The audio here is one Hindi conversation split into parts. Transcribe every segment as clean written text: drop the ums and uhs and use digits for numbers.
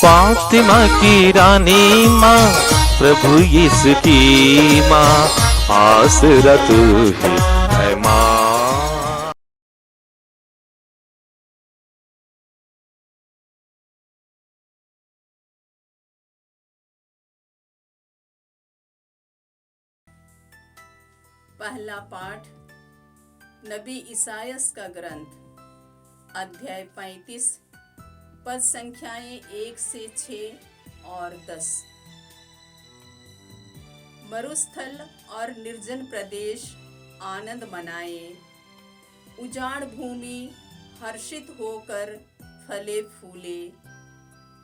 फातिमा की रानी माँ, प्रभु यीशु की माँ, आसरा तू ही है माँ। पहला पाठ नबी इसायास का ग्रंथ, अध्याय 35, पद संख्याएं 1 से 6 और 10। मरुस्थल और निर्जन प्रदेश आनंद मनाए, उजाड़ भूमि हर्षित होकर फले फूले।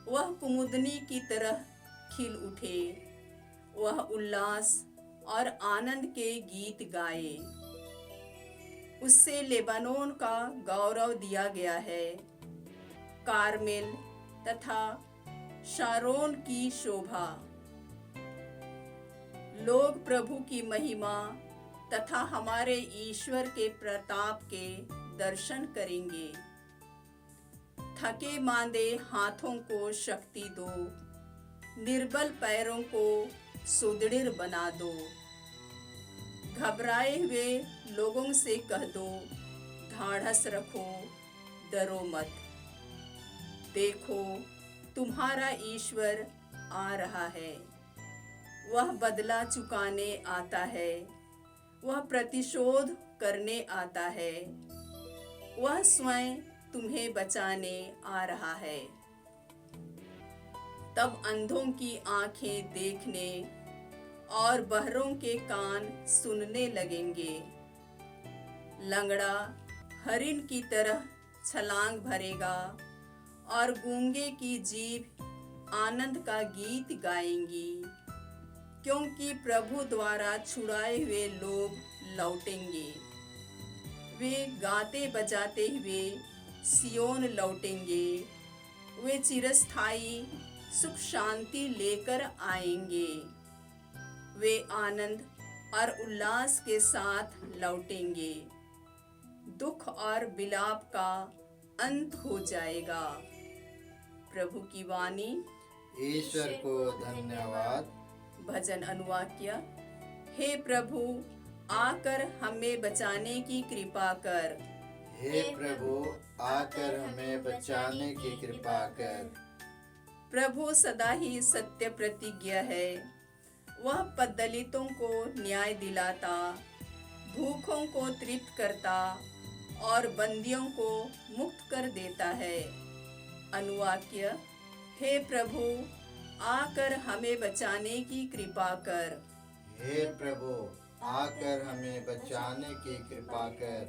वह कुमुदनी की तरह खिल उठे, वह उल्लास और आनंद के गीत गाए। उससे लेबानोन का गौरव दिया गया है, कारमेल तथा शारोन की शोभा। लोग प्रभु की महिमा तथा हमारे ईश्वर के प्रताप के दर्शन करेंगे। थके मांदे हाथों को शक्ति दो, निर्बल पैरों को सुदृढ़ बना दो। घबराए हुए लोगों से कह दो, ढाढ़स रखो, डरो मत। देखो, तुम्हारा ईश्वर आ रहा है। वह बदला चुकाने आता है, वह प्रतिशोध करने आता है। वह स्वयं तुम्हें बचाने आ रहा है। तब अंधों की आंखें देखने और बहरों के कान सुनने लगेंगे। लंगड़ा हरिण की तरह छलांग भरेगा और गूंगे की जीभ आनंद का गीत गाएंगी, क्योंकि प्रभु द्वारा छुड़ाए हुए लोग लौटेंगे। वे गाते बजाते हुए सियोन लौटेंगे। वे चिरस्थायी सुख शांति लेकर आएंगे। वे आनंद और उल्लास के साथ लौटेंगे। दुख और विलाप का अंत हो जाएगा। प्रभु की वाणी। ईश्वर को धन्यवाद। भजन अनुवाक्य। हे प्रभु, आकर हमें बचाने की कृपा कर। हे प्रभु, आकर हमें बचाने की कृपा कर। प्रभु सदा ही सत्य प्रतिज्ञ है। वह पददलितों को न्याय दिलाता, भूखों को तृप्त करता और बंदियों को मुक्त कर देता है। अनुवाक्य। हे प्रभु, आकर हमें बचाने की कृपा कर। हे प्रभु, आकर हमें बचाने की कृपा कर।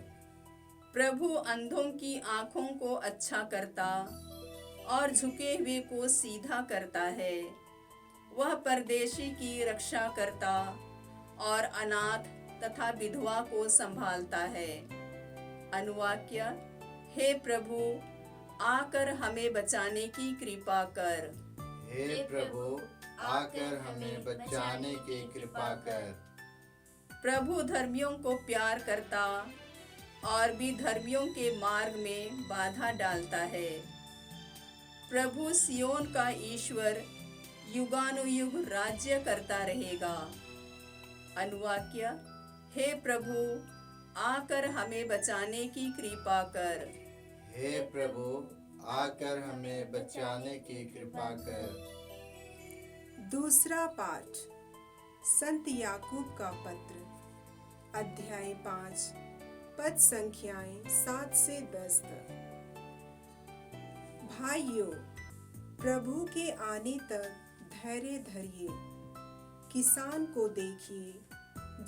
प्रभु अंधों की आँखों को अच्छा करता और झुके हुए को सीधा करता है। वह परदेशी की रक्षा करता और अनाथ तथा विधवा को संभालता है। अनुवाक्य। हे प्रभु, आकर हमें बचाने की कृपा कर। हे प्रभु, आकर हमें बचाने की कृपा कर। प्रभु धर्मियों को प्यार करता और विधर्मियों के मार्ग में बाधा डालता है। प्रभु सियोन का ईश्वर युगानुयुग राज्य करता रहेगा। अनुवाक्य। हे प्रभु, आकर हमें बचाने की कृपा कर। हे प्रभु, आकर हमें बचाने की कृपा कर। दूसरा पाठ संत याकूब का पत्र, अध्याय 5, पद संख्याएं 7 से 10 तक। भाइयों, प्रभु के आने तक धैर्य धरिए। किसान को देखिए,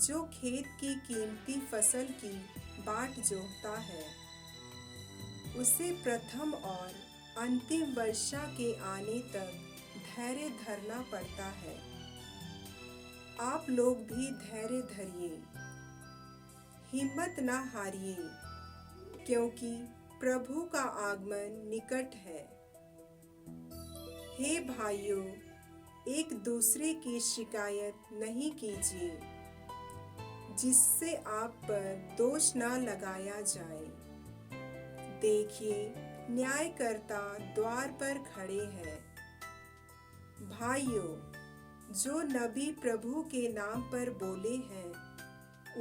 जो खेत की कीमती फसल की बाट जोतता है। उसे प्रथम और अंतिम वर्षा के आने तक धैर्य धरना पड़ता है। आप लोग भी धैर्य धरिए, हिम्मत न हारिए, क्योंकि प्रभु का आगमन निकट है। हे भाइयों, एक दूसरे की शिकायत नहीं कीजिए, जिससे आप पर दोष न लगाया जाए। देखिए, न्यायकर्ता द्वार पर खड़े हैं। भाइयों, जो नबी प्रभु के नाम पर बोले हैं,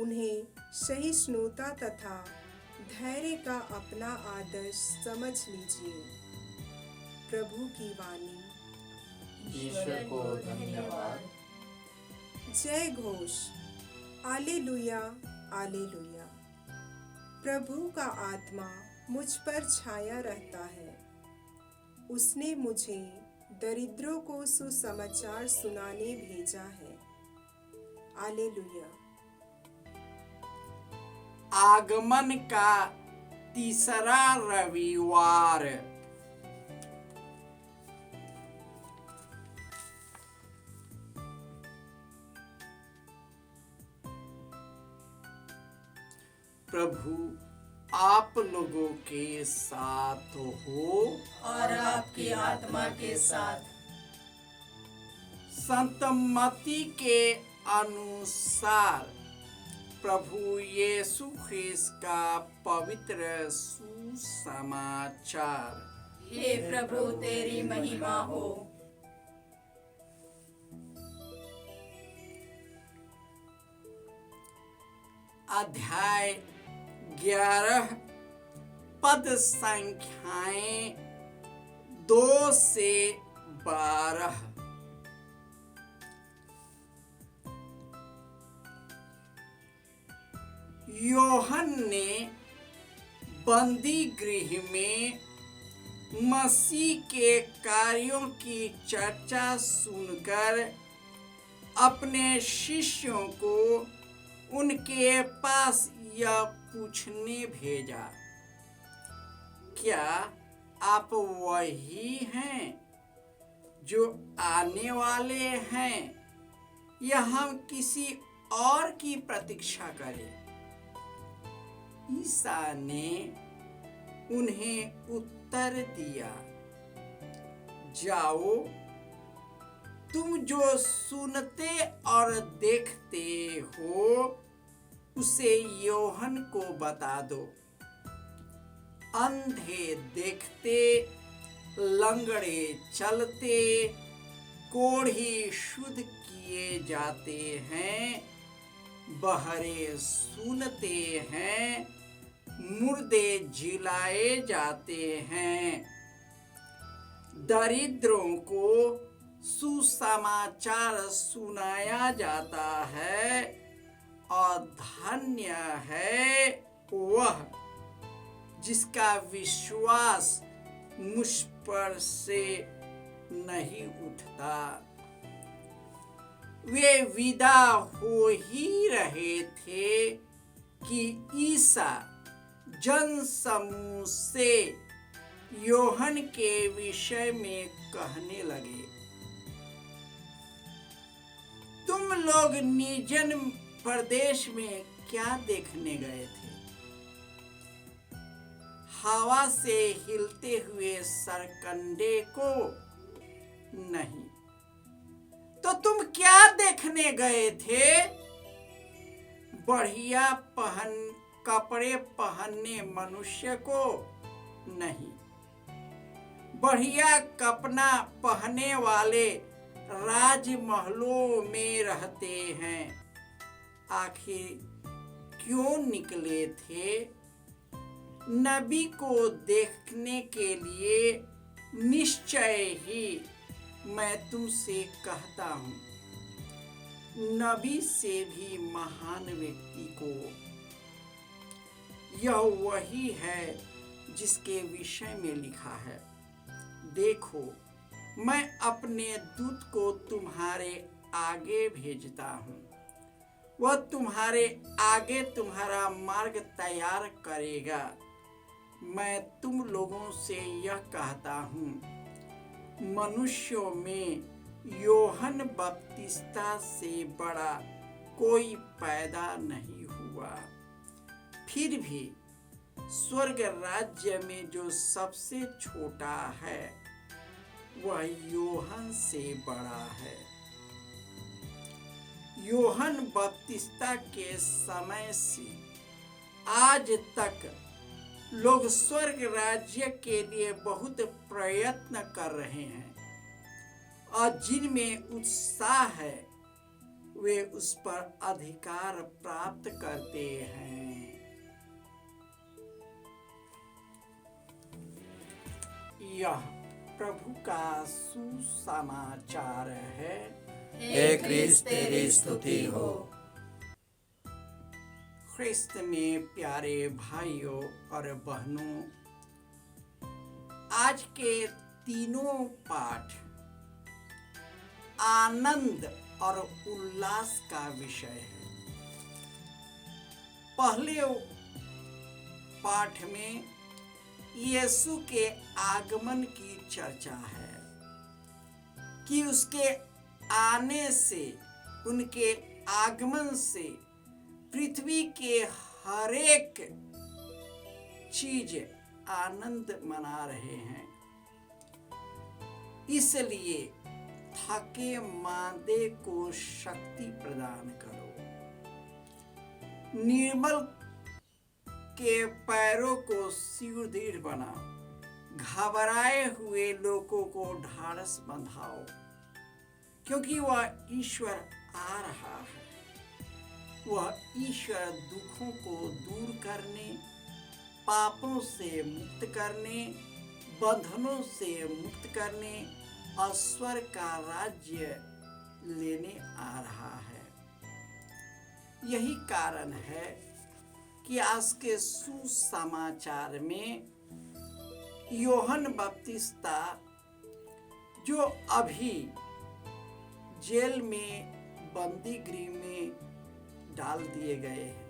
उन्हें सहिष्णुता तथा धैर्य का अपना आदर्श समझ लीजिए। प्रभु की वाणी। ईश्वर को धन्यवाद। जय घोष। आलेलुया, आलेलुया। प्रभु का आत्मा मुझ पर छाया रहता है। उसने मुझे दरिद्रों को सुसमाचार सुनाने भेजा है। आलेलुया। आगमन का तीसरा रविवार। प्रभु आप लोगों के साथ हो और आपकी आत्मा के साथ। संत मत्ती के अनुसार प्रभु यीशु ख्रिस्त का पवित्र सुसमाचार। हे प्रभु तेरी महिमा हो। अध्याय 11 पद संख्याएं 2 से 12। योहन ने बंदी गृह में मसीह के कार्यों की चर्चा सुनकर अपने शिष्यों को उनके पास यह पूछने भेजा, क्या आप वही हैं जो आने वाले हैं या हम किसी और की प्रतीक्षा करें? ईसा ने उन्हें उत्तर दिया, जाओ, तुम जो सुनते और देखते हो उसे योहन को बता दो। अंधे देखते, लंगड़े चलते, कोढ़ी शुद्ध किए जाते हैं, बहरे सुनते हैं, मुर्दे जिलाए जाते हैं, दरिद्रों को सुसमाचार सुनाया जाता है और धन्य है वह जिसका विश्वास मुझ पर से नहीं उठता। वे विदा हो ही रहे थे कि ईसा जन समूह से योहन के विषय में कहने लगे, तुम लोग निर्जन प्रदेश में क्या देखने गए थे? हवा से हिलते हुए सरकंडे को? नहीं। तो तुम क्या देखने गए थे? बढ़िया कपड़े पहनने मनुष्य को? नहीं। बढ़िया कपड़ा पहनने वाले राजमहलों में रहते हैं। आखिर क्यों निकले थे? नबी को देखने के लिए। निश्चय ही मैं तुमसे कहता हूँ, नबी से भी महान व्यक्ति को। यह वही है जिसके विषय में लिखा है, देखो, मैं अपने दूत को तुम्हारे आगे भेजता हूँ, वह तुम्हारे आगे तुम्हारा मार्ग तैयार करेगा। मैं तुम लोगों से यह कहता हूँ, मनुष्यों में योहन बपतिस्ता से बड़ा कोई पैदा नहीं हुआ। फिर भी स्वर्ग राज्य में जो सबसे छोटा है वह योहन से बड़ा है। योहन बपतिस्ता के समय से आज तक लोग स्वर्ग राज्य के लिए बहुत प्रयत्न कर रहे हैं और जिनमें उत्साह है वे उस पर अधिकार प्राप्त करते हैं। यह प्रभु का सुसमाचार है। हे क्रिस्त तेरी स्तुति हो। ख्रिस्त में प्यारे भाइयों और बहनों, आज के तीनों पाठ आनंद और उल्लास का विषय है। पहले पाठ में यीशु के आगमन की चर्चा है कि उसके आने से, उनके आगमन से पृथ्वी के हर एक चीज आनंद मना रहे हैं। इसलिए थके मांदे को शक्ति प्रदान करो, निर्बल के पैरों को सुदृढ़ बनाओ, घबराए हुए लोगों को ढाढ़स बंधाओ, क्योंकि वह ईश्वर आ रहा है। वह ईश्वर दुखों को दूर करने, पापों से मुक्त करने, बंधनों से मुक्त करने और स्वर्ग का राज्य लेने आ रहा है। यही कारण है कि आज के सुसमाचार में यूहन्ना बपतिस्ता, जो अभी जेल में, बंदी गृह में डाल दिए गए हैं,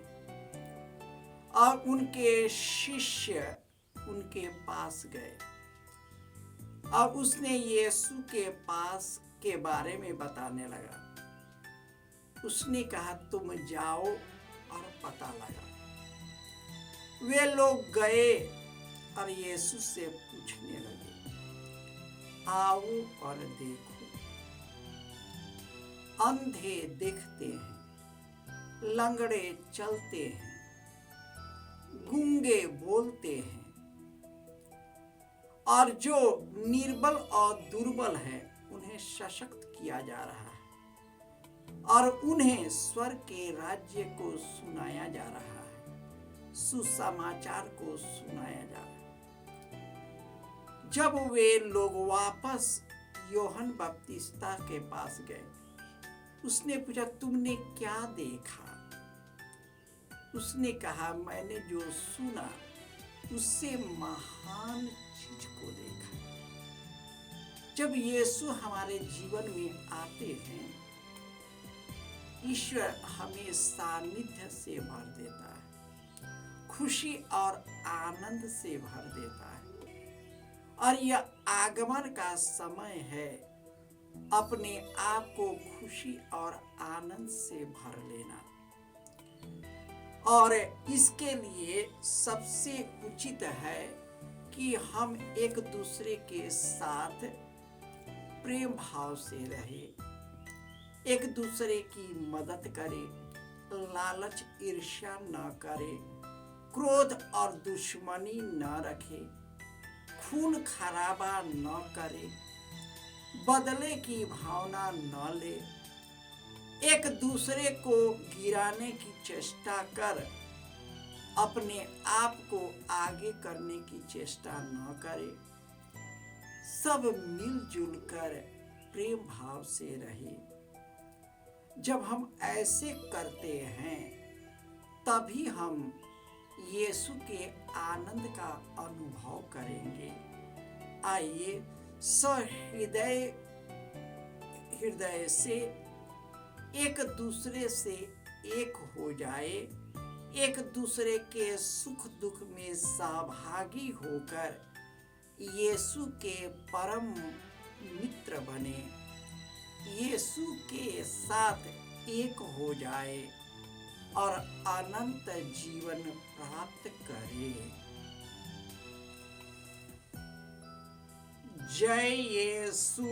और उनके शिष्य उनके पास गए और उसने यीशु के पास के बारे में बताने लगा। उसने कहा, तुम जाओ और पता लगाओ। वे लोग गए और यीशु से पूछने लगे, आओ और देखो। अंधे देखते हैं, लंगड़े चलते हैं, गूंगे बोलते हैं, और जो निर्बल और दुर्बल है उन्हें सशक्त किया जा रहा है, और उन्हें स्वर्ग के राज्य को सुनाया जा रहा है, सुसमाचार को सुनाया जा रहा है। जब वे लोग वापस यूहन्ना बपतिस्ता के पास गए, उसने पूछा, तुमने क्या देखा? उसने कहा, मैंने जो सुना उससे महान चीज को देखा। जब यीशु हमारे जीवन में आते हैं, ईश्वर हमें सानिध्य से भर देता है, खुशी और आनंद से भर देता है। और यह आगमन का समय है अपने आप को खुशी और आनंद से भर लेना। और इसके लिए सबसे उचित है कि हम एक दूसरे के साथ प्रेम भाव से रहें, एक दूसरे की मदद करें, लालच ईर्ष्या न करें, क्रोध और दुश्मनी न रखें, खून खराबा न करें, बदले की भावना न ले, एक दूसरे को गिराने की चेष्टा कर अपने आप को आगे करने की चेष्टा न करे। सब मिलजुल कर प्रेम भाव से रहे। जब हम ऐसे करते हैं तभी हम यीशु के आनंद का अनुभव करेंगे। आइए हृदय से एक दूसरे से एक हो जाए, एक दूसरे के सुख दुख में सहभागी होकर यीशु के परम मित्र बने, यीशु के साथ एक हो जाए और अनंत जीवन प्राप्त करे। जय यीशु।